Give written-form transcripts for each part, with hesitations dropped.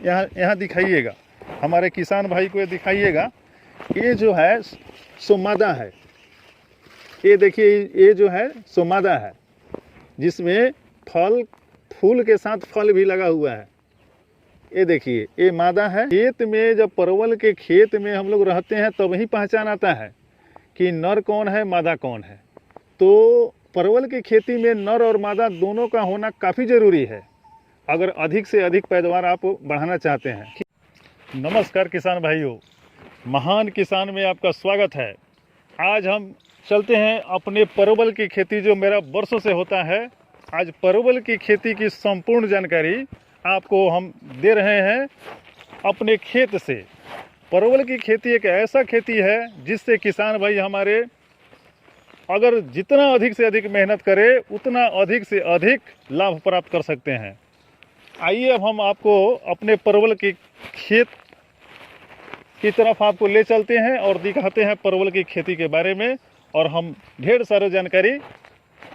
यहाँ यहाँ दिखाइएगा, हमारे किसान भाई को ये दिखाइएगा। ये जो है सो मादा है, ये देखिए ये जो है सो मादा है, जिसमें फूल के साथ फल भी लगा हुआ है। ये देखिए ये मादा है। खेत में जब परवल के खेत में हम लोग रहते हैं तब ही पहचान आता है कि नर कौन है मादा कौन है। तो परवल की खेती में नर और मादा दोनों का होना काफ़ी ज़रूरी है अगर अधिक से अधिक पैदावार आप बढ़ाना चाहते हैं। नमस्कार किसान भाइयों, महान किसान में आपका स्वागत है। आज हम चलते हैं अपने परवल की खेती जो मेरा वर्षों से होता है। आज परवल की खेती की संपूर्ण जानकारी आपको हम दे रहे हैं अपने खेत से। परवल की खेती एक ऐसा खेती है जिससे किसान भाई हमारे अगर जितना अधिक से अधिक मेहनत करे उतना अधिक से अधिक लाभ प्राप्त कर सकते हैं। आइए अब हम आपको अपने परवल के खेत की तरफ आपको ले चलते हैं और दिखाते हैं परवल की खेती के बारे में, और हम ढेर सारी जानकारी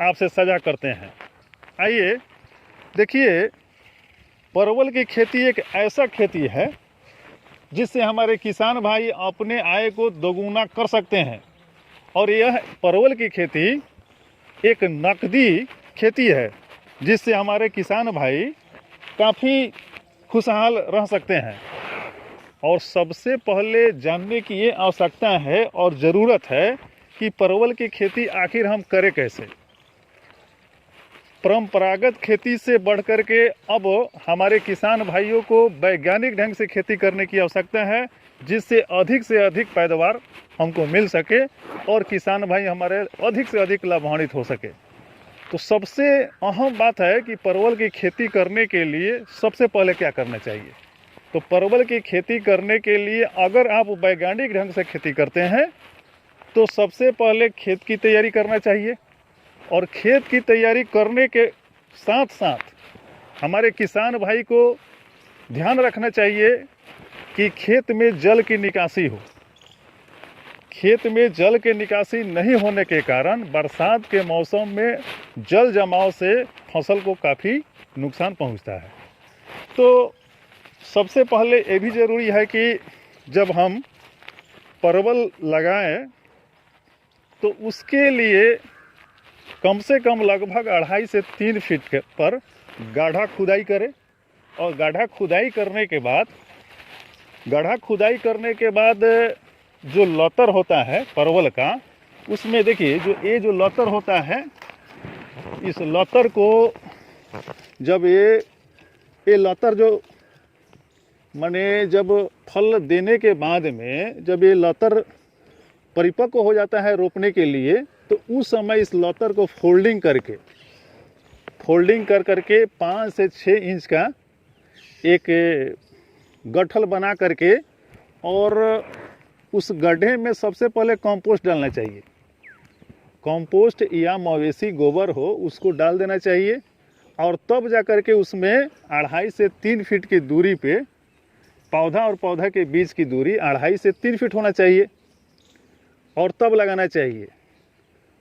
आपसे साझा करते हैं। आइए देखिए, परवल की खेती एक ऐसा खेती है जिससे हमारे किसान भाई अपने आय को दोगुना कर सकते हैं। और यह परवल की खेती एक नकदी खेती है जिससे हमारे किसान भाई काफ़ी खुशहाल रह सकते हैं। और सबसे पहले जानने की ये आवश्यकता है और ज़रूरत है कि परवल की खेती आखिर हम करें कैसे। परंपरागत खेती से बढ़ कर के अब हमारे किसान भाइयों को वैज्ञानिक ढंग से खेती करने की आवश्यकता है, जिससे अधिक पैदावार हमको मिल सके और किसान भाई हमारे अधिक से अधिक लाभान्वित हो सके। तो सबसे अहम बात है कि परवल की खेती करने के लिए सबसे पहले क्या करना चाहिए। तो परवल की खेती करने के लिए अगर आप वैज्ञानिक ढंग से खेती करते हैं तो सबसे पहले खेत की तैयारी करना चाहिए। और खेत की तैयारी करने के साथ साथ हमारे किसान भाई को ध्यान रखना चाहिए कि खेत में जल की निकासी हो। खेत में जल की निकासी नहीं होने के कारण बरसात के मौसम में जल जमाव से फसल को काफ़ी नुकसान पहुंचता है। तो सबसे पहले ये भी ज़रूरी है कि जब हम परवल लगाएं तो उसके लिए कम से कम लगभग 2.5 से 3 फीट पर गाढ़ा खुदाई करें। और गाढ़ा खुदाई करने के बाद जो लतर होता है परवल का, उसमें देखिए जो लतर होता है, इस लतर को जब ये लतर जो माने जब फल देने के बाद में जब ये लतर परिपक्व हो जाता है रोपने के लिए, तो उस समय इस लतर को फोल्डिंग कर करके 5 से 6 इंच का एक गट्ठल बना करके और उस गड्ढे में सबसे पहले कंपोस्ट डालना चाहिए। कंपोस्ट या मवेशी गोबर हो उसको डाल देना चाहिए। और तब जा कर के उसमें 2.5 से 3 फीट की दूरी पे पौधा और पौधा के बीच की दूरी 2.5 से 3 फीट होना चाहिए और तब लगाना चाहिए।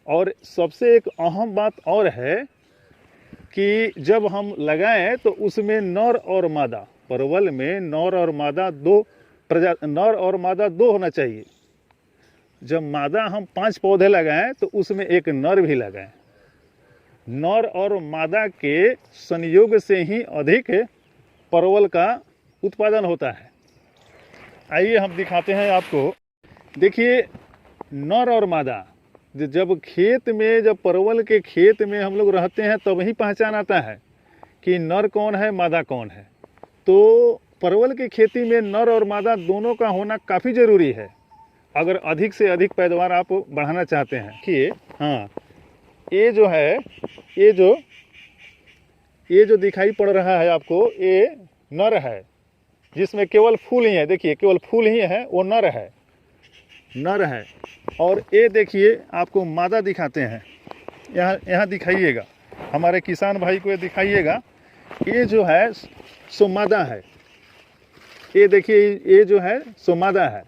और सबसे एक अहम बात और है कि जब हम लगाएं तो उसमें नर और मादा, परवल में नर और मादा दो होना चाहिए। जब मादा हम 5 पौधे लगाएं तो उसमें एक नर भी लगाएं। नर और मादा के संयोग से ही अधिक परवल का उत्पादन होता है। आइए हम दिखाते हैं आपको। देखिए, नर और मादा जब परवल के खेत में हम लोग रहते हैं तब ही पहचान आता है कि नर कौन है मादा कौन है। तो परवल की खेती में नर और मादा दोनों का होना काफ़ी ज़रूरी है अगर अधिक से अधिक पैदावार आप बढ़ाना चाहते हैं। कि हाँ, ये जो है ये जो दिखाई पड़ रहा है आपको, ये नर है जिसमें केवल फूल ही है। देखिए केवल फूल ही है, वो नर है। और ये देखिए आपको मादा दिखाते हैं, यहाँ दिखाइएगा, हमारे किसान भाई को ये दिखाइएगा। ये जो है सो मादा है। ये देखिए ये जो है सो मादा है,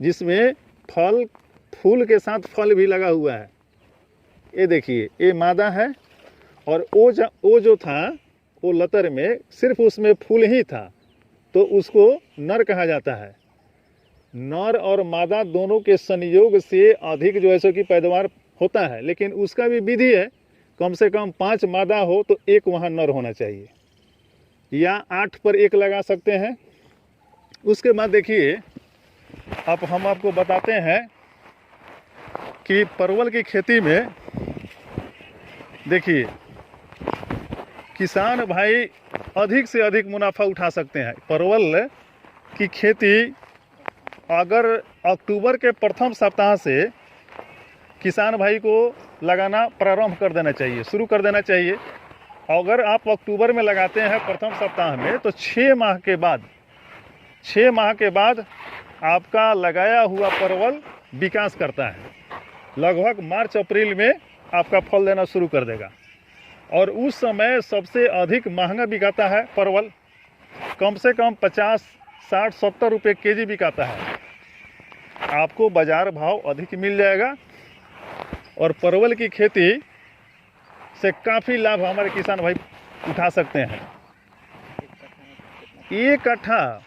जिसमें फूल के साथ फल भी लगा हुआ है। ये देखिए ये मादा है। और वो जो था वो लतर में सिर्फ उसमें फूल ही था, तो उसको नर कहा जाता है। नर और मादा दोनों के संयोग से अधिक जो है सो कि पैदावार होता है, लेकिन उसका भी विधि है। कम से कम 5 मादा हो तो 1 वहाँ नर होना चाहिए, या 8 पर 1 लगा सकते हैं। उसके बाद देखिए, अब हम आपको बताते हैं कि परवल की खेती में देखिए किसान भाई अधिक से अधिक मुनाफा उठा सकते हैं। परवल की खेती अगर अक्टूबर के प्रथम सप्ताह से किसान भाई को लगाना प्रारंभ कर देना चाहिए, शुरू कर देना चाहिए। अगर आप अक्टूबर में लगाते हैं प्रथम सप्ताह में, तो 6 माह के बाद आपका लगाया हुआ परवल विकास करता है। लगभग मार्च अप्रैल में आपका फल देना शुरू कर देगा, और उस समय सबसे अधिक महंगा बिकाता है परवल। कम से कम 50, 60, 70 रुपये केजी बिकाता है। आपको बाजार भाव अधिक मिल जाएगा, और परवल की खेती से काफ़ी लाभ हमारे किसान भाई उठा सकते हैं। 1 कट्ठा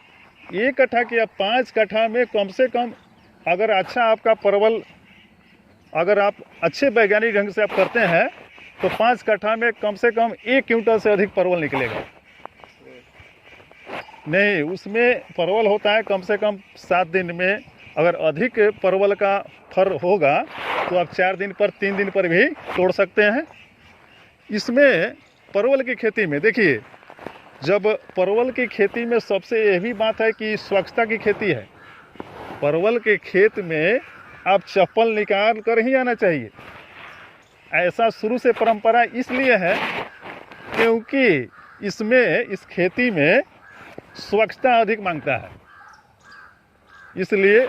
या 5 कट्ठा में कम से कम, अगर अच्छा आपका परवल, अगर आप अच्छे वैज्ञानिक ढंग से आप करते हैं, तो 5 कट्ठा में कम से कम 1 क्विंटल से अधिक परवल निकलेगा। नहीं, उसमें परवल होता है कम से कम 7 दिन में। अगर अधिक परवल का फर होगा तो आप 4 दिन पर, 3 दिन पर भी तोड़ सकते हैं। इसमें परवल की खेती में देखिए, जब परवल की खेती में सबसे यह भी बात है कि स्वच्छता की खेती है। परवल के खेत में आप चप्पल निकाल कर ही आना चाहिए। ऐसा शुरू से परंपरा इसलिए है क्योंकि इस खेती में स्वच्छता अधिक मांगता है। इसलिए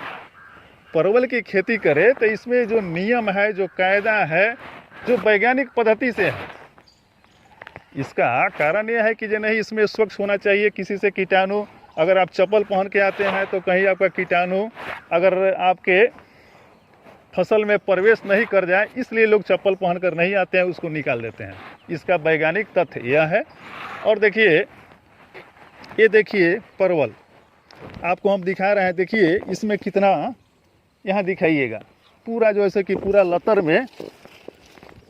परवल की खेती करें तो इसमें जो नियम है, जो कायदा है, जो वैज्ञानिक पद्धति से है। इसका कारण यह है कि जो नहीं, इसमें स्वच्छ होना चाहिए। किसी से कीटाणु, अगर आप चप्पल पहन के आते हैं तो कहीं आपका कीटाणु अगर आपके फसल में प्रवेश नहीं कर जाए, इसलिए लोग चप्पल पहनकर नहीं आते हैं, उसको निकाल देते हैं। इसका वैज्ञानिक तथ्य यह है। और देखिए, ये देखिए परवल आपको हम दिखा रहे हैं। देखिए इसमें कितना, यहाँ दिखाइएगा पूरा, जो ऐसे कि पूरा लतर में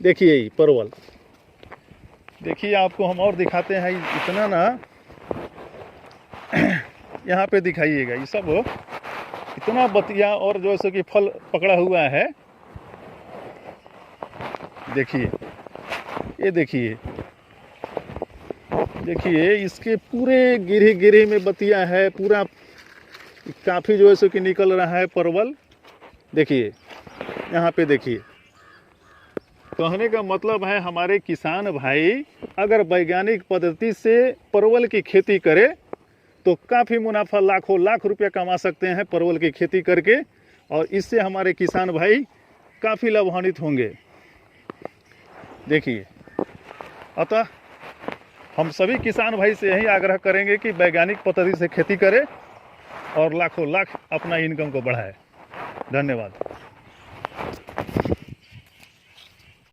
देखिए ये परवल। देखिए आपको हम और दिखाते हैं, इतना ना यहाँ पे दिखाइएगा, ये सब इतना बतिया और जो ऐसे कि फल पकड़ा हुआ है। देखिए, ये देखिए इसके पूरे गिरी में बतिया है, पूरा काफ़ी जो है सो कि निकल रहा है परवल। देखिए यहाँ पे देखिए, कहने का मतलब है हमारे किसान भाई अगर वैज्ञानिक पद्धति से परवल की खेती करे तो काफ़ी मुनाफा, लाखों लाख रुपया कमा सकते हैं परवल की खेती करके, और इससे हमारे किसान भाई काफ़ी लाभान्वित होंगे। देखिए, अतः हम सभी किसान भाई से यही आग्रह करेंगे कि वैज्ञानिक पद्धति से खेती करें और लाखों लाख अपना इनकम को बढ़ाएं। धन्यवाद।